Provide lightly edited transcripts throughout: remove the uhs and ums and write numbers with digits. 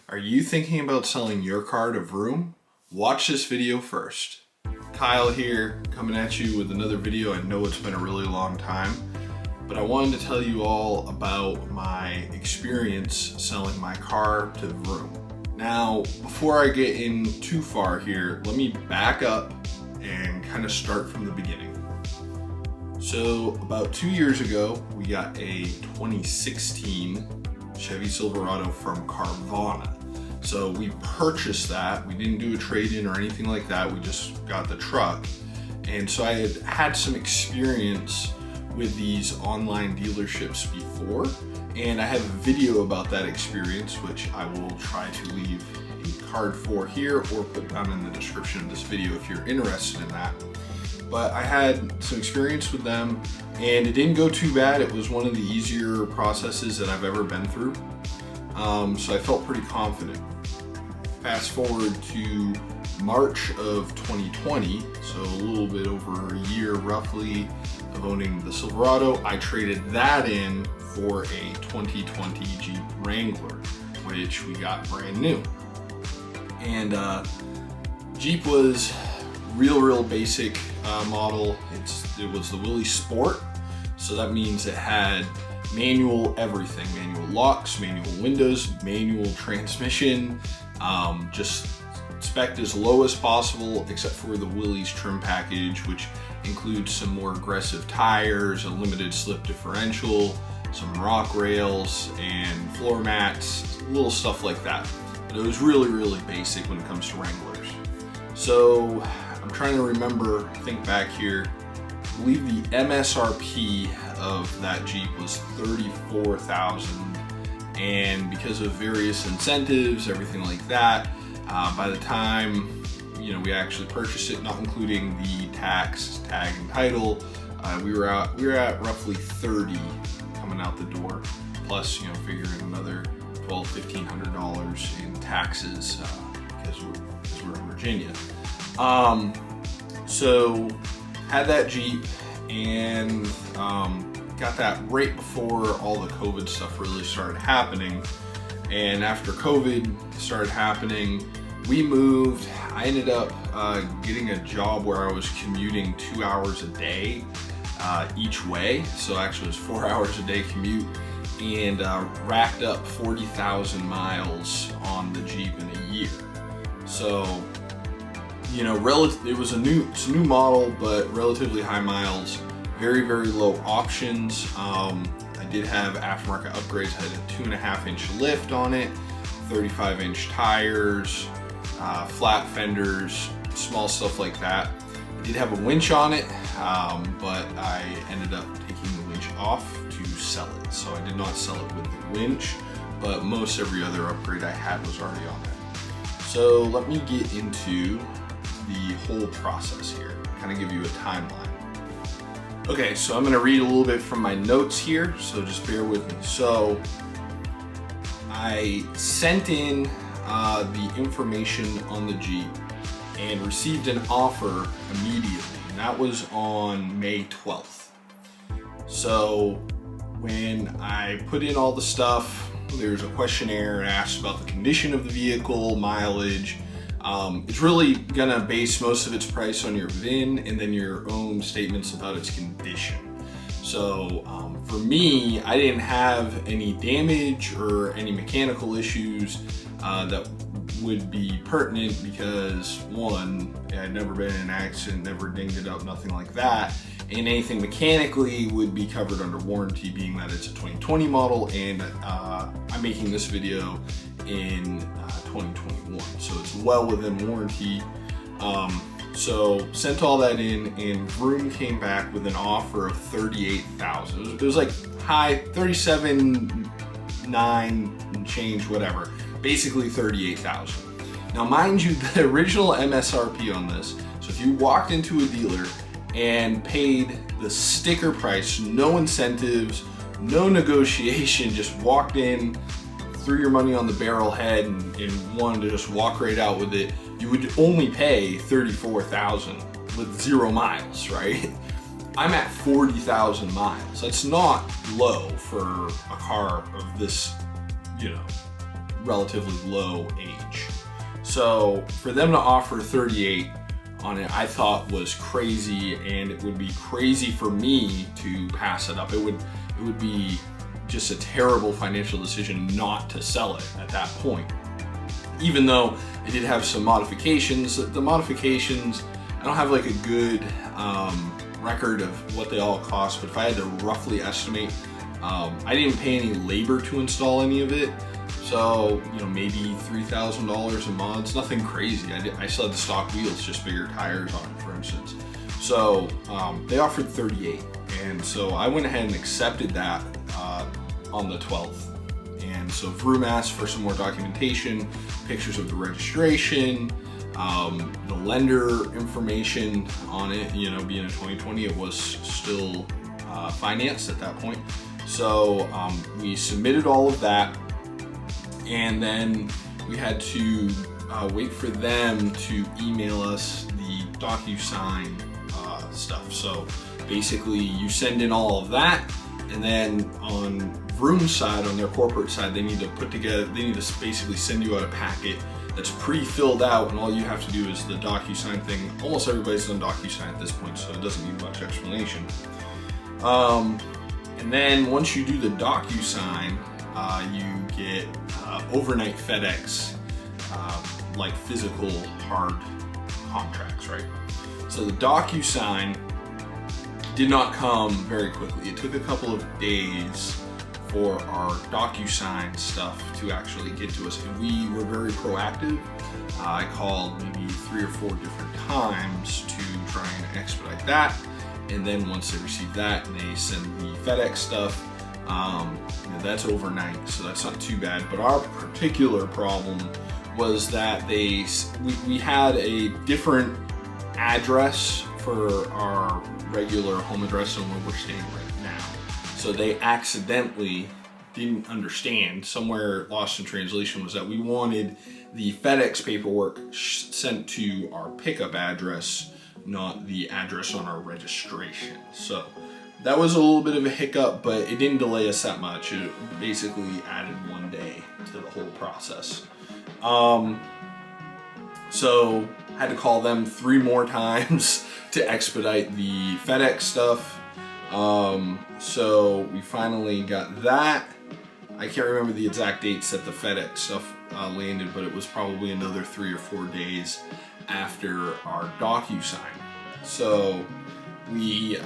Are you thinking about selling your car to Vroom? Watch this video first. Kyle here, coming at you with another video. I know it's been a really long time, but I wanted to tell you all about my experience selling my car to Vroom. Now, before I get in too far here, let me back up and kind of start from the beginning. So about 2 years ago, we got a 2016 Chevy Silverado from Carvana. So we purchased that. We didn't do a trade-in or anything like that. We just got the truck. And so I had had some experience with these online dealerships before, and I have a video about that experience, which I will try to leave a card for here or put down in the description of this video if you're interested in that. But I had some experience with them and it didn't go too bad. It was one of the easier processes that I've ever been through. So I felt pretty confident. Fast forward to March of 2020, so a little bit over a year roughly of owning the Silverado, I traded that in for a 2020 Jeep Wrangler, which we got brand new. And Jeep was real basic model. It was the Willys Sport, so that means it had manual everything, manual locks, manual windows, manual transmission, just spec'd as low as possible except for the Willys trim package, which includes some more aggressive tires, a limited slip differential, some rock rails and floor mats, little stuff like that. But it was really basic when it comes to Wranglers. So I'm trying to remember, think back here, I believe the MSRP of that Jeep was $34,000, and because of various incentives, everything like that, by the time we actually purchased it, not including the tax, tag, and title, we were at roughly 30 coming out the door, plus figuring another $1,200-1,500 in taxes because we're in Virginia. So had that Jeep and got that right before all the COVID stuff really started happening. And after COVID started happening, we moved. I ended up getting a job where I was commuting 2 hours a day each way. So actually it was 4 hours a day commute, and racked up 40,000 miles on the Jeep in a year. So it was a new model, but relatively high miles, very low options. I did have aftermarket upgrades. I had a 2.5-inch lift on it, 35-inch tires, flat fenders, small stuff like that. I did have a winch on it, but I ended up taking the winch off to sell it. So I did not sell it with the winch, but most every other upgrade I had was already on there. So let me get into the whole process here, kind of give you a timeline. Okay, so I'm gonna read a little bit from my notes here, so just bear with me. So I sent in the information on the Jeep and received an offer immediately, and that was on May 12th. So when I put in all the stuff, there's a questionnaire and asked about the condition of the vehicle, mileage. It's really gonna base most of its price on your VIN and then your own statements about its condition. So for me, I didn't have any damage or any mechanical issues that would be pertinent because, one, I'd never been in an accident, never dinged it up, nothing like that. And anything mechanically would be covered under warranty, being that it's a 2020 model, and I'm making this video in 2021, so it's well within warranty. So sent all that in, and Vroom came back with an offer of $38,000. It was like high 37.9 and change, whatever. Basically $38,000. Now, mind you, the original MSRP on this, so if you walked into a dealer and paid the sticker price, no incentives, no negotiation, just walked in, threw your money on the barrel head and wanted to just walk right out with it, you would only pay $34,000 with 0 miles, right? I'm at 40,000 miles. That's not low for a car of this, relatively low age. So for them to offer 38 on it, I thought was crazy, and it would be crazy for me to pass it up. It would be just a terrible financial decision not to sell it at that point. Even though it did have some modifications, the modifications, I don't have like a good record of what they all cost, but if I had to roughly estimate, I didn't pay any labor to install any of it. So, you know, maybe $3,000 in mods, nothing crazy. I still had the stock wheels, just bigger tires on it, for instance. So they offered 38, and so I went ahead and accepted that on the 12th. And so Vroom asked for some more documentation, pictures of the registration, the lender information on it. You know, being a 2020, it was still financed at that point. So we submitted all of that, and then we had to wait for them to email us the DocuSign stuff. So basically you send in all of that, and then on Vroom's side, on their corporate side, they need to basically send you out a packet that's pre-filled out, and all you have to do is the DocuSign thing. Almost everybody's done DocuSign at this point, so it doesn't need much explanation. And then once you do the DocuSign, you get overnight FedEx, like physical hard contracts, right? So the DocuSign did not come very quickly. It took a couple of days for our DocuSign stuff to actually get to us, and we were very proactive. I called maybe 3 or 4 different times to try and expedite that, and then once they receive that, they send the FedEx stuff. You know, that's overnight, so that's not too bad. But our particular problem was that we had a different address for our regular home address than where we're staying right now. So they accidentally didn't understand. Somewhere lost in translation was that we wanted the FedEx paperwork sent to our pickup address, not the address on our registration. So that was a little bit of a hiccup, but it didn't delay us that much. It basically added 1 day to the whole process. So I had to call them 3 more times to expedite the FedEx stuff. So we finally got that. I can't remember the exact dates that the FedEx stuff landed, but it was probably another 3 or 4 days after our DocuSign. So we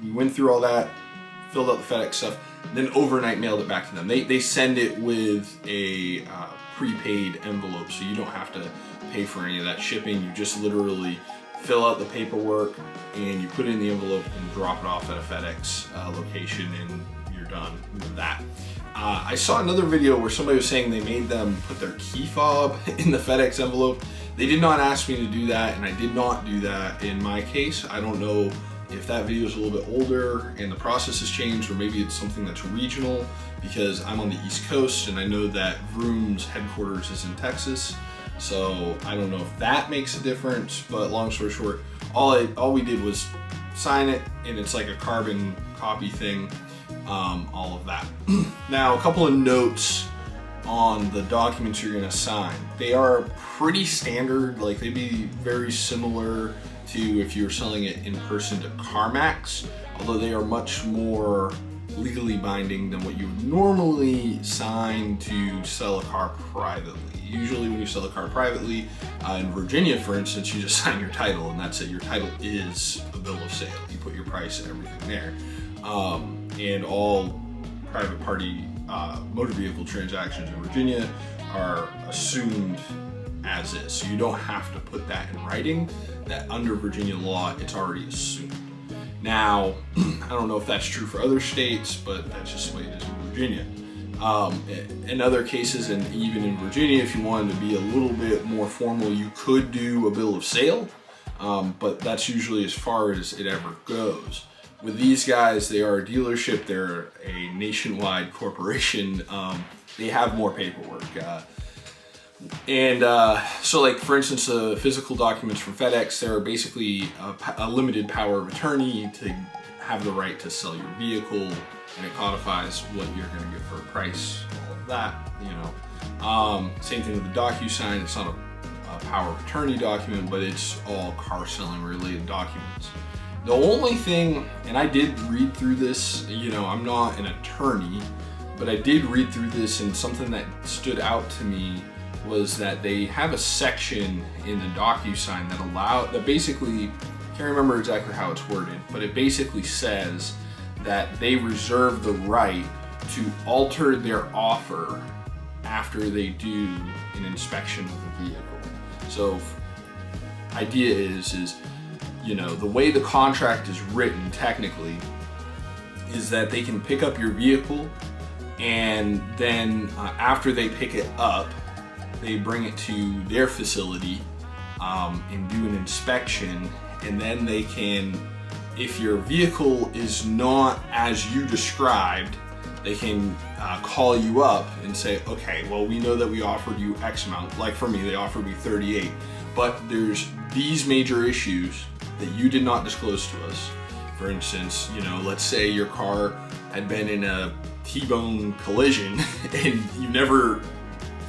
we went through all that, filled out the FedEx stuff, then overnight mailed it back to them. They send it with a prepaid envelope, so you don't have to pay for any of that shipping. You just literally fill out the paperwork and you put it in the envelope and drop it off at a FedEx location, and you're done with that. I saw another video where somebody was saying they made them put their key fob in the FedEx envelope. They did not ask me to do that, and I did not do that in my case. I don't know if that video is a little bit older and the process has changed, or maybe it's something that's regional, because I'm on the East Coast and I know that Vroom's headquarters is in Texas. So I don't know if that makes a difference, but long story short, all we did was sign it, and it's like a carbon copy thing, all of that. Now, a couple of notes on the documents you're gonna sign. They are pretty standard, like they'd be very similar to if you were selling it in person to CarMax, although they are much more legally binding than what you would normally sign to sell a car privately. Usually when you sell a car privately, in Virginia for instance, you just sign your title and that's it. Your title is a bill of sale. You put your price and everything there. And all private party motor vehicle transactions in Virginia are assumed as is. So you don't have to put that in writing, that under Virginia law, it's already assumed. Now, I don't know if that's true for other states, but that's just the way it is in Virginia. In other cases, and even in Virginia, if you wanted to be a little bit more formal, you could do a bill of sale, but that's usually as far as it ever goes. With these guys, they are a dealership, they're a nationwide corporation, they have more paperwork. So like for instance, the physical documents from FedEx, they're basically a limited power of attorney to have the right to sell your vehicle, and it codifies what you're gonna get for a price, all of that, you know. Same thing with the DocuSign. It's not a power of attorney document, but it's all car selling related documents. The only thing, and I did read through this, you know, I'm not an attorney, but I did read through this, and something that stood out to me was that they have a section in the DocuSign that basically, I can't remember exactly how it's worded, but it basically says that they reserve the right to alter their offer after they do an inspection of the vehicle. So idea is, you know, the way the contract is written technically is that they can pick up your vehicle, and then after they pick it up, they bring it to their facility and do an inspection, and then they can, if your vehicle is not as you described, they can call you up and say, okay, well, we know that we offered you X amount. Like for me, they offered me 38, but there's these major issues that you did not disclose to us. For instance, you know, let's say your car had been in a T-bone collision and you never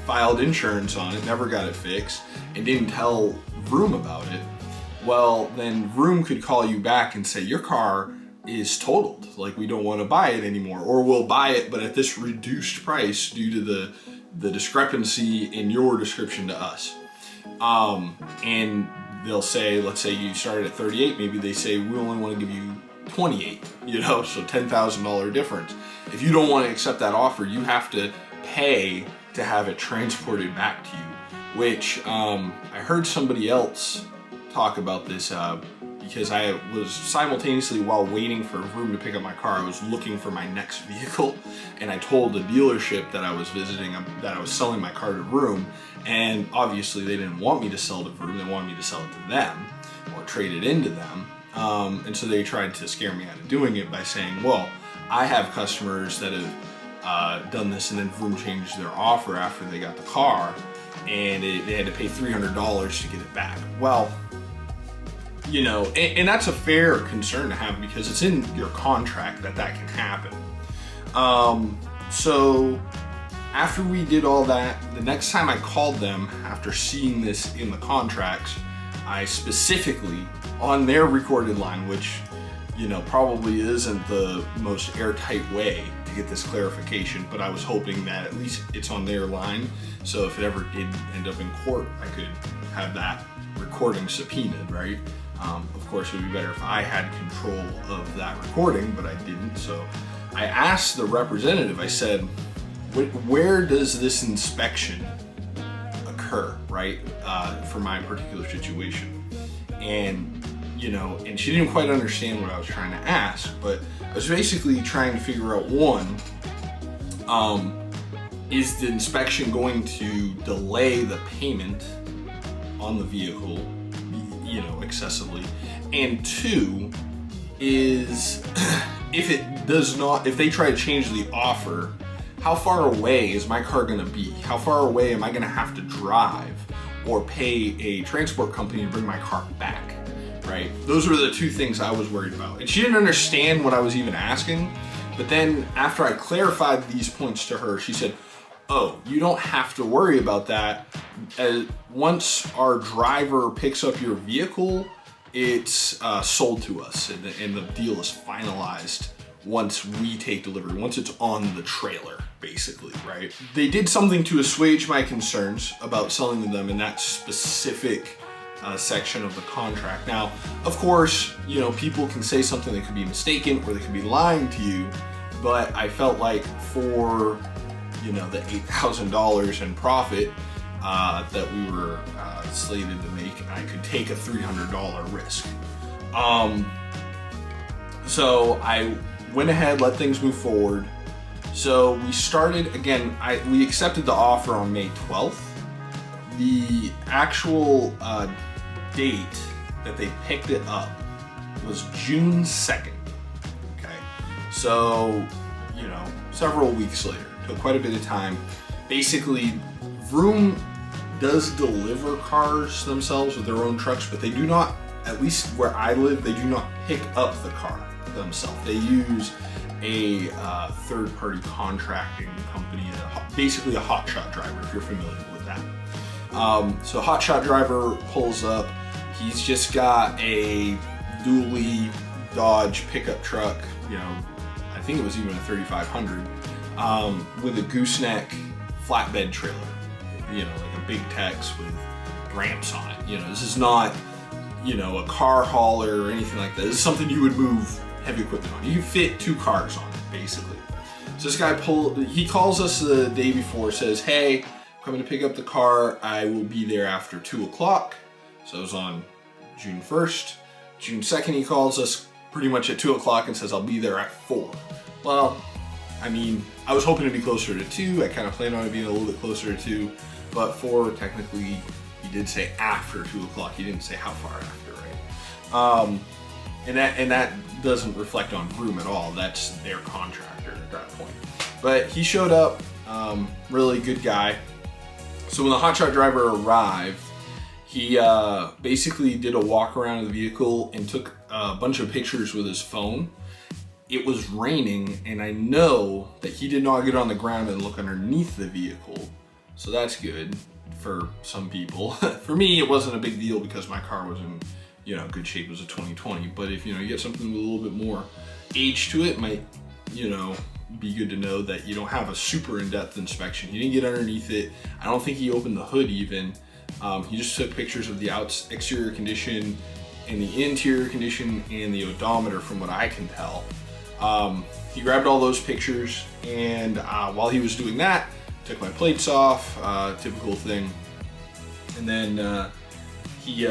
filed insurance on it, never got it fixed, and didn't tell Vroom about it. Well, then Vroom could call you back and say, your car is totaled, like we don't want to buy it anymore, or we'll buy it but at this reduced price due to the discrepancy in your description to us. And they'll say, let's say you started at 38, maybe they say we only want to give you 28, you know, so $10,000 difference. If you don't want to accept that offer, you have to pay to have it transported back to you, which I heard somebody else talk about this because I was simultaneously, while waiting for Vroom to pick up my car, I was looking for my next vehicle, and I told the dealership that I was visiting that I was selling my car to Vroom, and obviously they didn't want me to sell to Vroom, they wanted me to sell it to them or trade it into them, and so they tried to scare me out of doing it by saying, well, I have customers that have done this, and then Vroom changed their offer after they got the car, and they had to pay $300 to get it back. Well, you know, and that's a fair concern to have because it's in your contract that can happen. So after we did all that, the next time I called them after seeing this in the contracts, I specifically, on their recorded line, which, you know, probably isn't the most airtight way to get this clarification, but I was hoping that at least it's on their line, so if it ever did end up in court, I could have that recording subpoenaed, right? Of course, it would be better if I had control of that recording, but I didn't. So I asked the representative, I said, where does this inspection occur, right, for my particular situation? And, you know, and she didn't quite understand what I was trying to ask, but I was basically trying to figure out, one, is the inspection going to delay the payment on the vehicle, you know, excessively? And two is if they try to change the offer, how far away is my car gonna be? How far away am I gonna have to drive or pay a transport company to bring my car back, right? Those were the two things I was worried about. And she didn't understand what I was even asking, but then after I clarified these points to her, she said, oh, you don't have to worry about that. Once our driver picks up your vehicle, it's sold to us, and the deal is finalized once we take delivery, once it's on the trailer, basically, right? They did something to assuage my concerns about selling to them in that specific section of the contract. Now, of course, you know, people can say something that could be mistaken or they could be lying to you, but I felt like for, you know, the $8,000 in profit that we were slated to make, I could take a $300 risk. So I went ahead, let things move forward. So we started, again, we accepted the offer on May 12th. The actual date that they picked it up was June 2nd. Okay, so, you know, several weeks later, took quite a bit of time. Basically, Vroom does deliver cars themselves with their own trucks, but they do not, at least where I live, they do not pick up the car themselves. They use a third-party contracting company, a basically a hotshot driver, if you're familiar with that. So hotshot driver pulls up. He's just got a dually Dodge pickup truck, you know, I think it was even a 3500, with a gooseneck flatbed trailer, you know, like a big Tex with ramps on it. You know, this is not, you know, a car hauler or anything like that. This is something you would move heavy equipment on. You can fit 2 cars on it, basically. So this guy he calls us the day before, says, hey, I'm coming to pick up the car. I will be there after 2 o'clock. So it was on June 1st. June 2nd, he calls us pretty much at 2 o'clock and says, I'll be there at 4. Well, I mean, I was hoping to be closer to 2. I kind of planned on it being a little bit closer to 2, but 4, technically, he did say after 2 o'clock. He didn't say how far after, right? And that doesn't reflect on Vroom at all. That's their contractor at that point. But he showed up, really good guy. So when the hotshot driver arrived, he basically did a walk around the vehicle and took a bunch of pictures with his phone. It was raining, and I know that he did not get on the ground and look underneath the vehicle. So that's good for some people. For me, it wasn't a big deal because my car was in, you know, good shape. It was a 2020. But if, you know, you get something with a little bit more age to it, might, you know, be good to know that you don't have a super in-depth inspection. He didn't get underneath it. I don't think he opened the hood even. He just took pictures of the exterior condition and the interior condition and the odometer, from what I can tell. He grabbed all those pictures, and while he was doing that, took my plates off, typical thing. And then he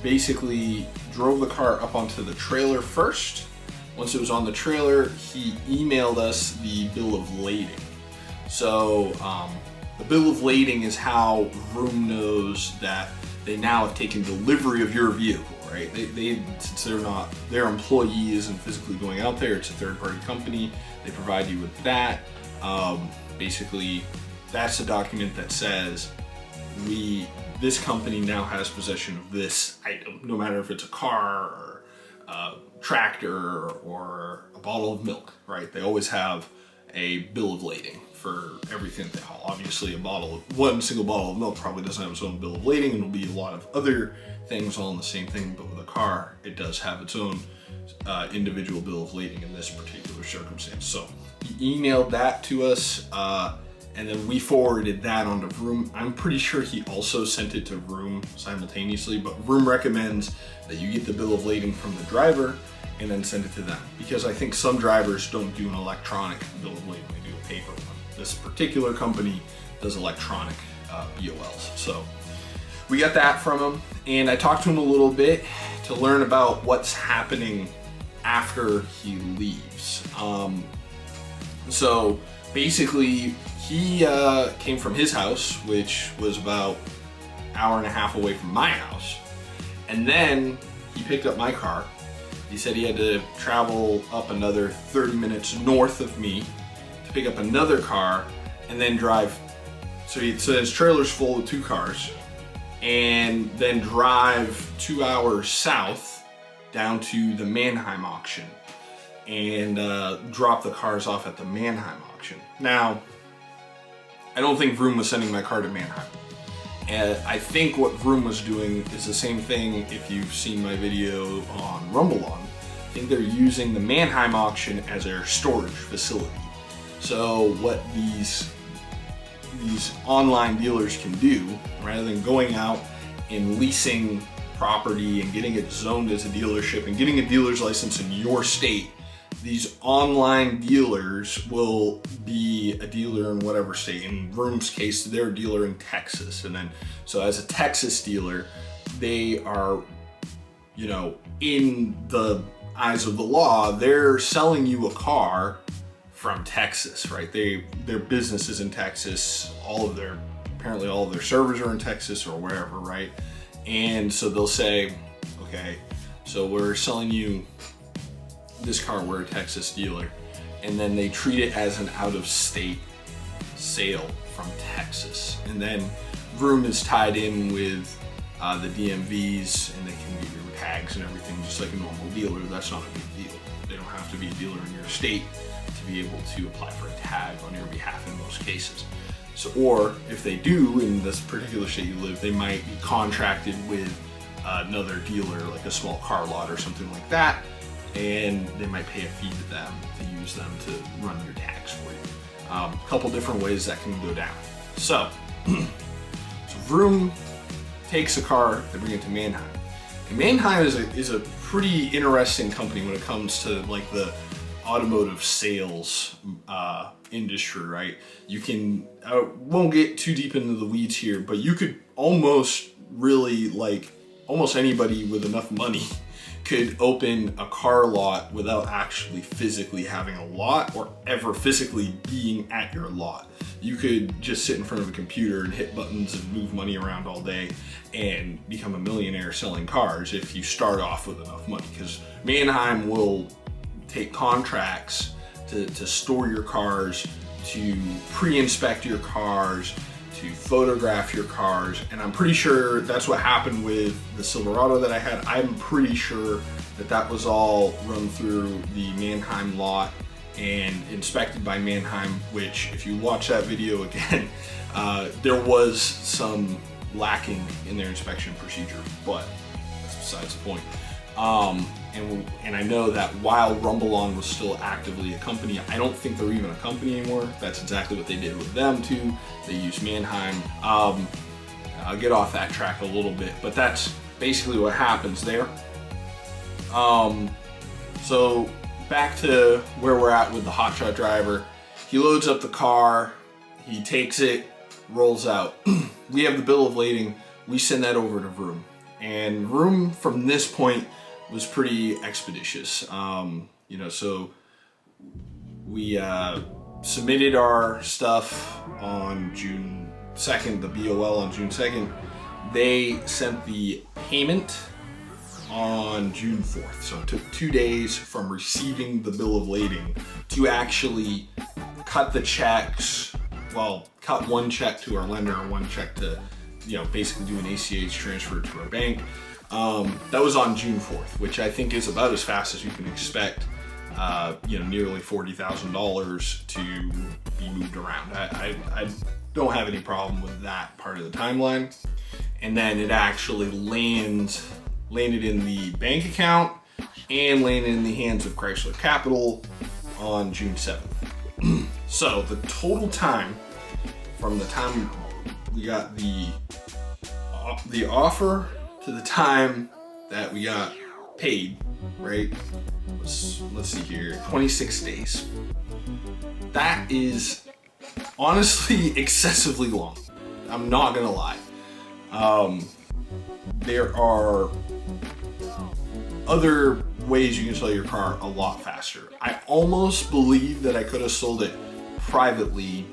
basically drove the car up onto the trailer first. Once it was on the trailer, he emailed us the bill of lading. So the bill of lading is how Vroom knows that they now have taken delivery of your vehicle, right? They since they're not, their employee isn't physically going out there, it's a third-party company, they provide you with that. Basically, that's the document that says this company now has possession of this item, no matter if it's a car or a tractor or a bottle of milk, right? They always have a bill of lading for everything that they haul. Obviously, one single bottle of milk probably doesn't have its own bill of lading, and it'll be a lot of other things all in the same thing, but with a car, it does have its own individual bill of lading in this particular circumstance. So he emailed that to us, and then we forwarded that onto Vroom. I'm pretty sure he also sent it to Vroom simultaneously, but Vroom recommends that you get the bill of lading from the driver and then send it to them, because I think some drivers don't do an electronic bill of lading, they do a paper one. This particular company does electronic BOLs. So we got that from him, and I talked to him a little bit to learn about what's happening after he leaves. So basically, he came from his house, which was about an hour and a half away from my house, and then he picked up my car. He said he had to travel up another 30 minutes north of me to pick up another car and then drive. So his trailer's full with 2 cars, and then drive 2 hours south down to the Mannheim auction and drop the cars off at the Mannheim auction. Now, I don't think Vroom was sending my car to Mannheim. And I think what Vroom was doing is the same thing if you've seen my video on Rumble On. I think they're using the Mannheim auction as their storage facility. So what these online dealers can do, rather than going out and leasing property and getting it zoned as a dealership and getting a dealer's license in your state, these online dealers will be a dealer in whatever state. In Vroom's case, they're a dealer in Texas. And then, so as a Texas dealer, they are, you know, in the eyes of the law, they're selling you a car from Texas, right? Their business is in Texas. Apparently all of their servers are in Texas or wherever, right? And so they'll say, okay, so we're selling you this car, we're a Texas dealer, and then they treat it as an out-of-state sale from Texas. And then Vroom is tied in with the DMVs, and they can give you tags and everything just like a normal dealer. That's not a big deal. They don't have to be a dealer in your state to be able to apply for a tag on your behalf in most cases. So, or if they do, in this particular state you live, they might be contracted with another dealer, like a small car lot or something like that, and they might pay a fee to them to use them to run your tags for you. A couple different ways that can go down. So, Vroom takes a car, they bring it to Mannheim. And Mannheim is a pretty interesting company when it comes to like the automotive sales industry, right? You can, I won't get too deep into the weeds here, but you could almost really, like, almost anybody with enough money could open a car lot without actually physically having a lot or ever physically being at your lot. You could just sit in front of a computer and hit buttons and move money around all day and become a millionaire selling cars if you start off with enough money, because Mannheim will take contracts to store your cars, to pre-inspect your cars, to photograph your cars, and I'm pretty sure that's what happened with the Silverado that I had. I'm pretty sure that that was all run through the Mannheim lot and inspected by Mannheim, which if you watch that video again, there was some lacking in their inspection procedure, but that's besides the point. And I know that while Rumble-On was still actively a company, I don't think they're even a company anymore. That's exactly what they did with them too. They used Mannheim. I'll get off that track a little bit, but that's basically what happens there. So back to where we're at with the hotshot driver. He loads up the car, he takes it, rolls out. We have the bill of lading. We send that over to Vroom. And Vroom from this point was pretty expeditious. So we submitted our stuff on June 2nd, the BOL on June 2nd. They sent the payment on June 4th. So it took 2 days from receiving the bill of lading to actually cut the checks, well, cut one check to our lender and one check to, basically do an ACH transfer to our bank. That was on June 4th, which I think is about as fast as you can expect, nearly $40,000 to be moved around. I don't have any problem with that part of the timeline. And then it actually landed in the bank account and landed in the hands of Chrysler Capital on June 7th. So the total time from the time we got the offer to the time that we got paid, right, was, let's see here, 26 days. That is honestly excessively long. I'm not gonna lie. There are other ways you can sell your car a lot faster. I almost believe that I could have sold it privately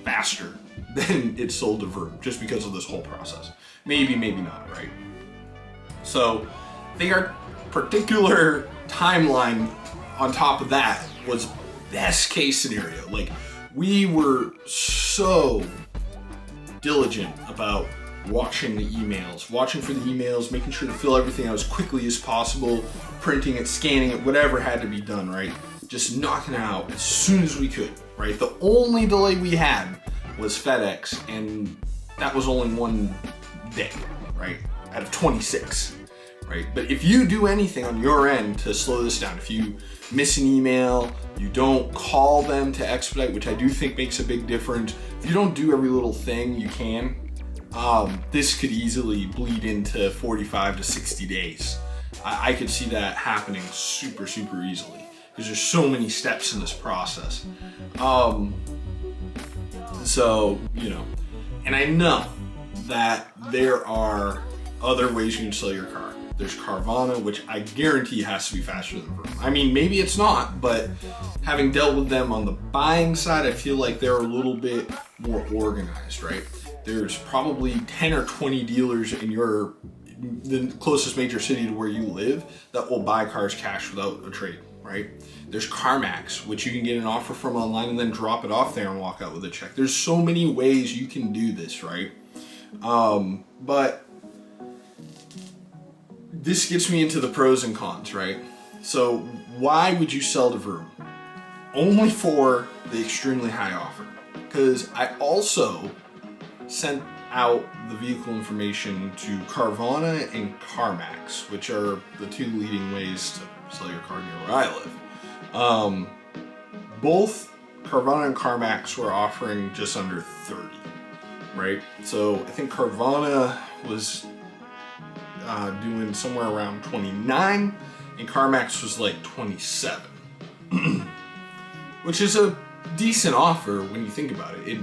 faster than it sold to Vroom, just because of this whole process. Maybe, maybe not, right? So I think our particular timeline on top of that was best case scenario. Like, we were so diligent about watching the emails, watching for the emails, making sure to fill everything out as quickly as possible, printing it, scanning it, whatever had to be done, right? Just knocking it out as soon as we could, right? The only delay we had was FedEx, and that was only 1 day, right? Out of 26, right? But if you do anything on your end to slow this down, if you miss an email, you don't call them to expedite, which I do think makes a big difference. If you don't do every little thing you can, this could easily bleed into 45 to 60 days. I could see that happening super, super easily because there's so many steps in this process. And I know that there are other ways you can sell your car. There's Carvana, which I guarantee has to be faster than Vroom. I mean, maybe it's not, but having dealt with them on the buying side, I feel like they're a little bit more organized, right? There's probably 10 or 20 dealers in the closest major city to where you live that will buy cars cash without a trade, right? There's CarMax, which you can get an offer from online and then drop it off there and walk out with a check. There's so many ways you can do this, right? But this gets me into the pros and cons, right? So why would you sell to Vroom? only for the extremely high offer, because I also sent out the vehicle information to Carvana and CarMax, which are the two leading ways to sell your car near where I live. Both Carvana and CarMax were offering just under 30, right? So I think Carvana was doing somewhere around 29, and CarMax was like 27, which is a decent offer when you think about it.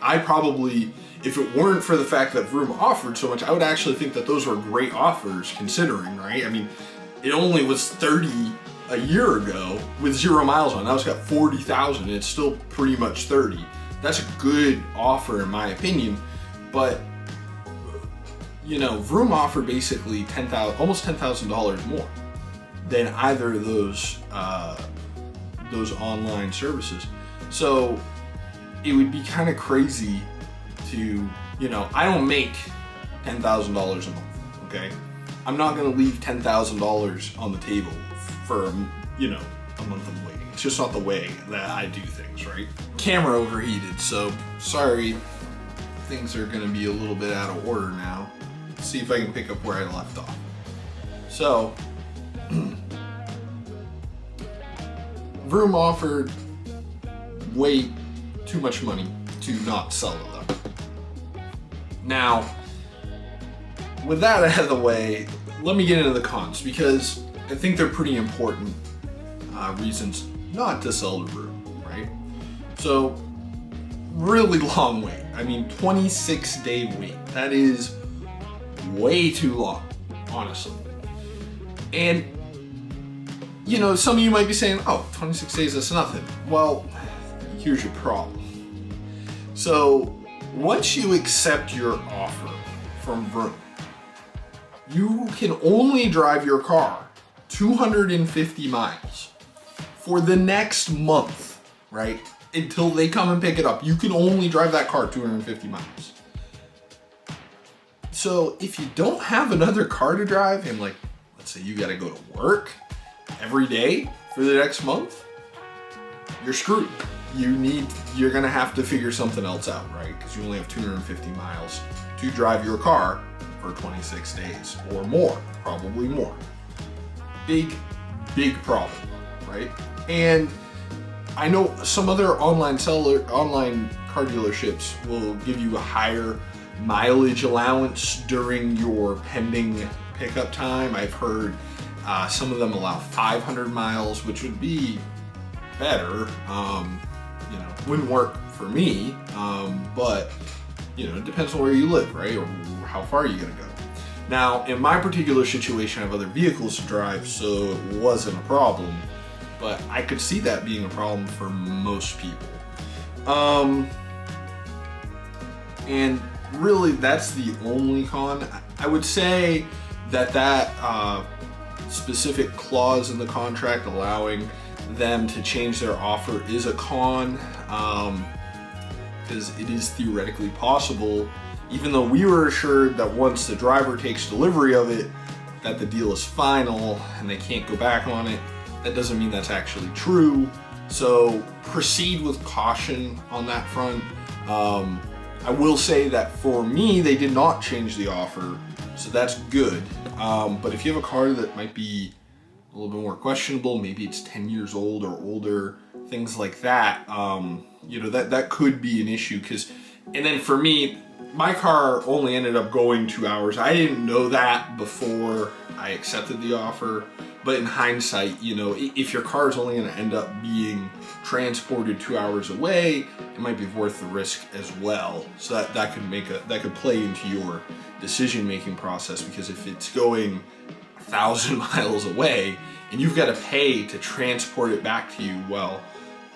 I probably, if it weren't for the fact that Vroom offered so much, I would actually think that those were great offers considering, right? I mean, it only was 30 a year ago with 0 miles on. Now it's got 40,000 and it's still pretty much 30. That's a good offer in my opinion, but you know, Vroom offered basically almost $10,000 more than either of those online services. So it would be kind of crazy to, you know, I don't make $10,000 a month, okay? I'm not gonna leave $10,000 on the table for, you know, a month of waiting. It's just not the way that I do things, right? Camera overheated, so sorry, things are gonna be a little bit out of order now. Let's see if I can pick up where I left off. So, Vroom offered way too much money to not sell to them. Now, with that out of the way, let me get into the cons, because I think they're pretty important reasons not to sell to Vroom, right? So, really long wait. I mean, 26-day wait. That is way too long, honestly. And, you know, some of you might be saying, oh, 26 days, that's nothing. Well, here's your problem. So, once you accept your offer from Vroom, you can only drive your car 250 miles for the next month, right? Until they come and pick it up. You can only drive that car 250 miles. So if you don't have another car to drive, and like, let's say you gotta go to work every day for the next month, you're screwed. You're gonna have to figure something else out, right? Because you only have 250 miles to drive your car for 26 days or more, probably more. Big problem, right? And I know some other online car dealerships will give you a higher mileage allowance during your pending pickup time. I've heard some of them allow 500 miles, which would be better. You know, wouldn't work for me, but you know, it depends on where you live, right? Or how far you're gonna go. Now, in my particular situation, I have other vehicles to drive, so it wasn't a problem, but I could see that being a problem for most people. And really, that's the only con. I would say that specific clause in the contract allowing them to change their offer is a con, because it is theoretically possible, even though we were assured that once the driver takes delivery of it, that the deal is final and they can't go back on it. That doesn't mean that's actually true. So proceed with caution on that front. I will say that for me, they did not change the offer, so that's good. But if you have a car that might be a little bit more questionable, maybe it's 10 years old or older, things like that, you know, that could be an issue. And then for me, my car only ended up going 2 hours. I didn't know that before I accepted the offer, but in hindsight, you know, if your car is only going to end up being transported 2 hours away, it might be worth the risk as well. So that could play into your decision-making process, because if it's going 1,000 miles away and you've got to pay to transport it back to you, well,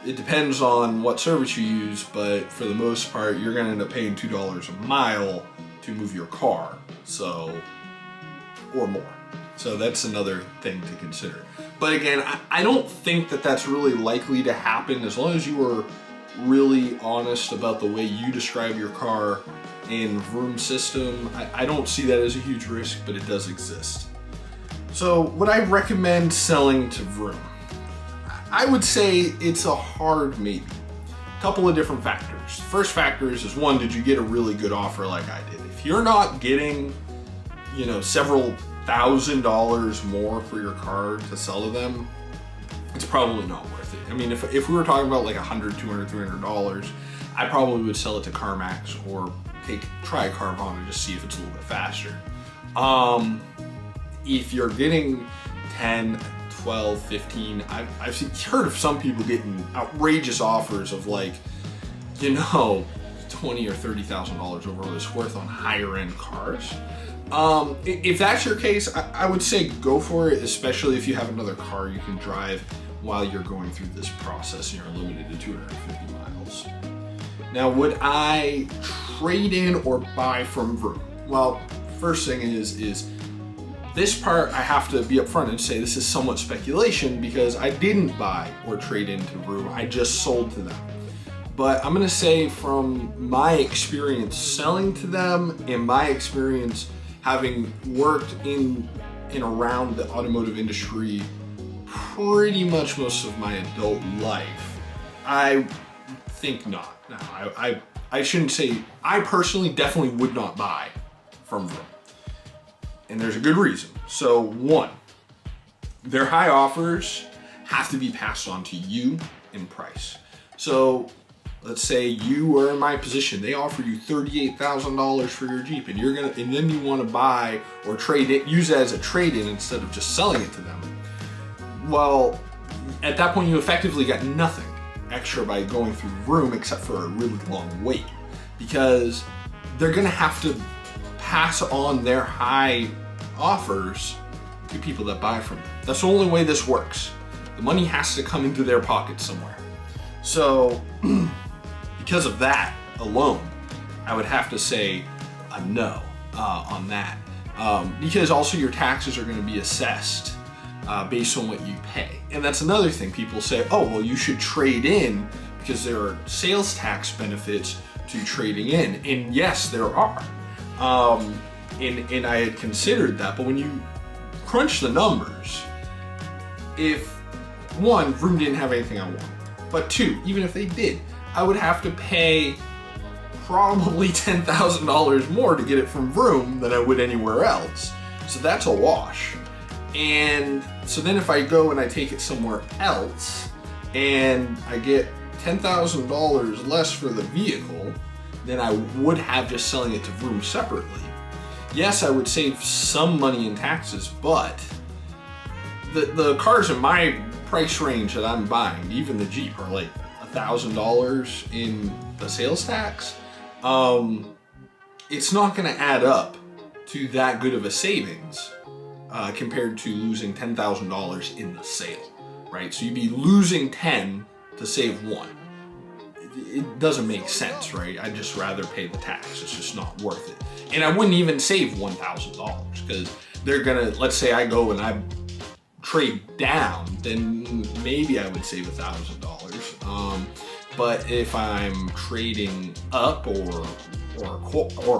it depends on what service you use, but for the most part, you're gonna end up paying $2 a mile to move your car, so, or more. So that's another thing to consider. But again, I don't think that that's really likely to happen as long as you are really honest about the way you describe your car in Vroom system. I don't see that as a huge risk, but it does exist. So would I recommend selling to Vroom? I would say it's a hard maybe. Couple of different factors. First factor is one, did you get a really good offer like I did? If you're not getting, you know, several $1,000s more for your car to sell to them, it's probably not worth it. I mean, if we were talking about like $100, $200, $300, I probably would sell it to CarMax or try Carvana, just see if it's a little bit faster. If you're getting 10, 12, 15, I've heard of some people getting outrageous offers of like, you know, $20,000 or $30,000 over what it's worth on higher end cars. If that's your case, I would say go for it, especially if you have another car you can drive while you're going through this process and you're limited to 250 miles. Now, would I trade in or buy from Vroom? Well, first thing is this part I have to be upfront and say this is somewhat speculation because I didn't buy or trade into Vroom, I just sold to them. But I'm gonna say from my experience selling to them and my experience having worked in and around the automotive industry pretty much most of my adult life, I think not. Now, I shouldn't say, I personally definitely would not buy from Vroom. And there's a good reason. So one, their high offers have to be passed on to you in price. So let's say you are in my position, they offer you $38,000 for your Jeep and then you want to buy or trade it, use it as a trade-in instead of just selling it to them. Well, at that point you effectively got nothing extra by going through Vroom except for a really long wait, because they're gonna have to pass on their high offers to people that buy from them. That's the only way this works. The money has to come into their pocket somewhere. So because of that alone, I would have to say a no on that. Because also your taxes are gonna be assessed based on what you pay. And that's another thing. People say, oh, well, you should trade in because there are sales tax benefits to trading in. And yes, there are. And I had considered that, but when you crunch the numbers, if one, Vroom didn't have anything I wanted, but two, even if they did, I would have to pay probably $10,000 more to get it from Vroom than I would anywhere else. So that's a wash. And so then if I go and I take it somewhere else and I get $10,000 less for the vehicle than I would have just selling it to Vroom separately. Yes, I would save some money in taxes, but the cars in my price range that I'm buying, even the Jeep, are like $1,000 in the sales tax. It's not gonna add up to that good of a savings compared to losing $10,000 in the sale, right? So you'd be losing 10 to save 1. It doesn't make sense, right? I'd just rather pay the tax. It's just not worth it. And I wouldn't even save $1,000 because they're gonna, let's say I go and I trade down, then maybe I would save $1,000. But if I'm trading up or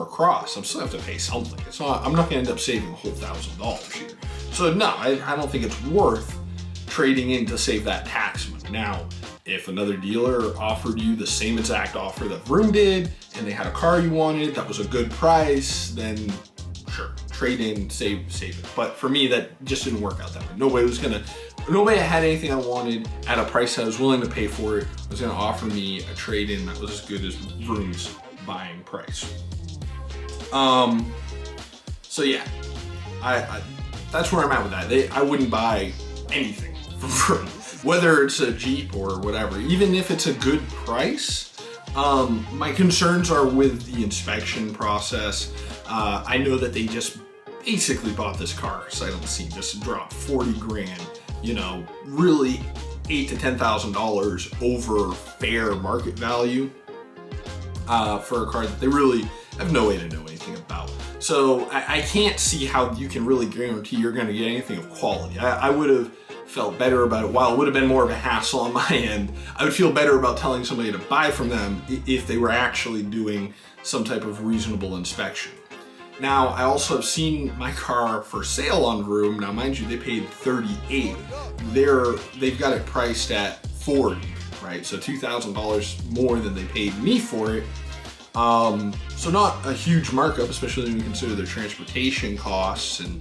across, I'm still have to pay something. It's not, I'm not gonna end up saving a whole $1,000 here. So no, I don't think it's worth trading in to save that tax money. Now, if another dealer offered you the same exact offer that Vroom did, and they had a car you wanted that was a good price, then sure, trade in, save it. But for me, that just didn't work out that way. Nobody had anything I wanted at a price I was willing to pay for it was gonna offer me a trade-in that was as good as Vroom's buying price. So yeah, I that's where I'm at with that. I wouldn't buy anything from Vroom, whether it's a Jeep or whatever, even if it's a good price. My concerns are with the inspection process. I know that they just basically bought this car sight unseen, just dropped 40 grand, you know, really $8,000 to $10,000 over fair market value for a car that they really have no way to know anything about. So I can't see how you can really guarantee you're gonna get anything of quality. I would have felt better about it. While it would have been more of a hassle on my end, I would feel better about telling somebody to buy from them if they were actually doing some type of reasonable inspection. Now, I also have seen my car for sale on Vroom. Now, mind you, they paid $38. They've got it priced at $40, right? So $2,000 more than they paid me for it. So not a huge markup, especially when you consider their transportation costs and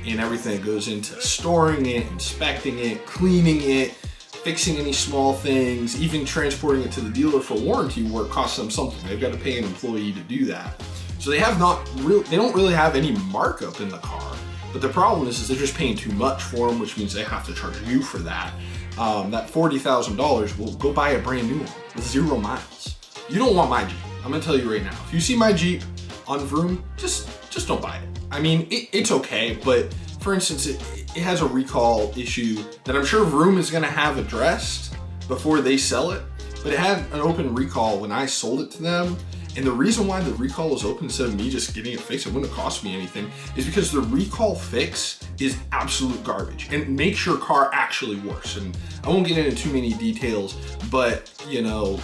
everything that goes into storing it, inspecting it, cleaning it, fixing any small things, even transporting it to the dealer for warranty work costs them something. They've got to pay an employee to do that. So they don't really have any markup in the car. But the problem is they're just paying too much for them, which means they have to charge you for that. That $40,000 will go buy a brand new one with 0 miles. You don't want my Jeep. I'm gonna tell you right now. If you see my Jeep on Vroom, just don't buy it. I mean, it's okay, but for instance, it has a recall issue that I'm sure Vroom is gonna have addressed before they sell it, but it had an open recall when I sold it to them. And the reason why the recall was open instead of me just getting it fixed, it wouldn't have cost me anything, is because the recall fix is absolute garbage and it makes your car actually worse. And I won't get into too many details, but you know,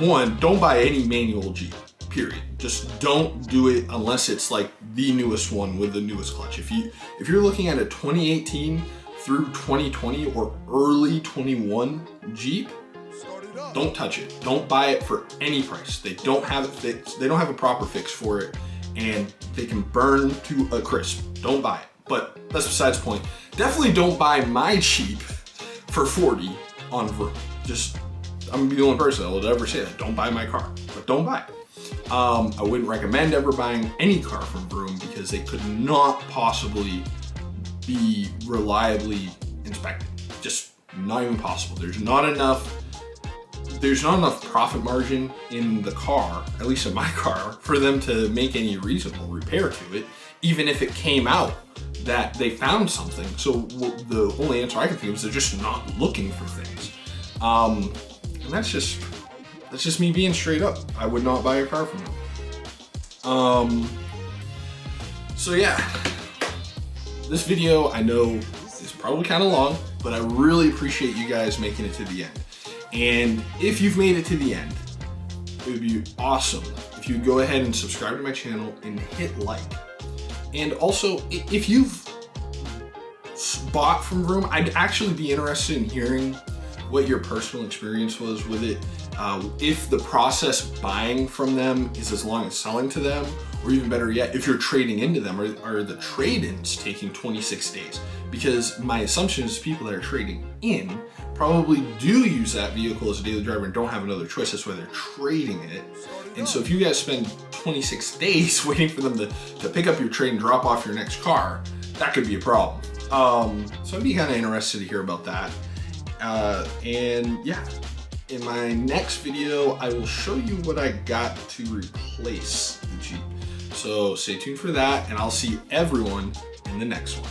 one, don't buy any manual Jeep, period. Just don't do it unless it's like the newest one with the newest clutch. If you're looking at a 2018 through 2020 or early 21 Jeep, don't touch it. Don't buy it for any price. They don't have it fixed. They don't have a proper fix for it, and they can burn to a crisp. Don't buy it. But that's besides the point. Definitely don't buy my Jeep for $40 on Vroom. I'm the only person that will ever say that. Don't buy my car, but don't buy it. I wouldn't recommend ever buying any car from Vroom because they could not possibly be reliably inspected. Just not even possible. There's not enough profit margin in the car, at least in my car, for them to make any reasonable repair to it, even if it came out that they found something. So the only answer I can think of is they're just not looking for things. And that's just me being straight up. I would not buy a car from them. So yeah, this video I know is probably kind of long, but I really appreciate you guys making it to the end. And if you've made it to the end, it would be awesome if you'd go ahead and subscribe to my channel and hit like. And also, if you've bought from Vroom, I'd actually be interested in hearing what your personal experience was with it. If the process buying from them is as long as selling to them, or even better yet, if you're trading into them, are the trade-ins taking 26 days? Because my assumption is people that are trading in probably do use that vehicle as a daily driver and don't have another choice. That's why they're trading it. And so if you guys spend 26 days waiting for them to pick up your trade and drop off your next car, that could be a problem. So I'd be kind of interested to hear about that. And yeah, in my next video, I will show you what I got to replace the Jeep. So stay tuned for that, and I'll see everyone in the next one.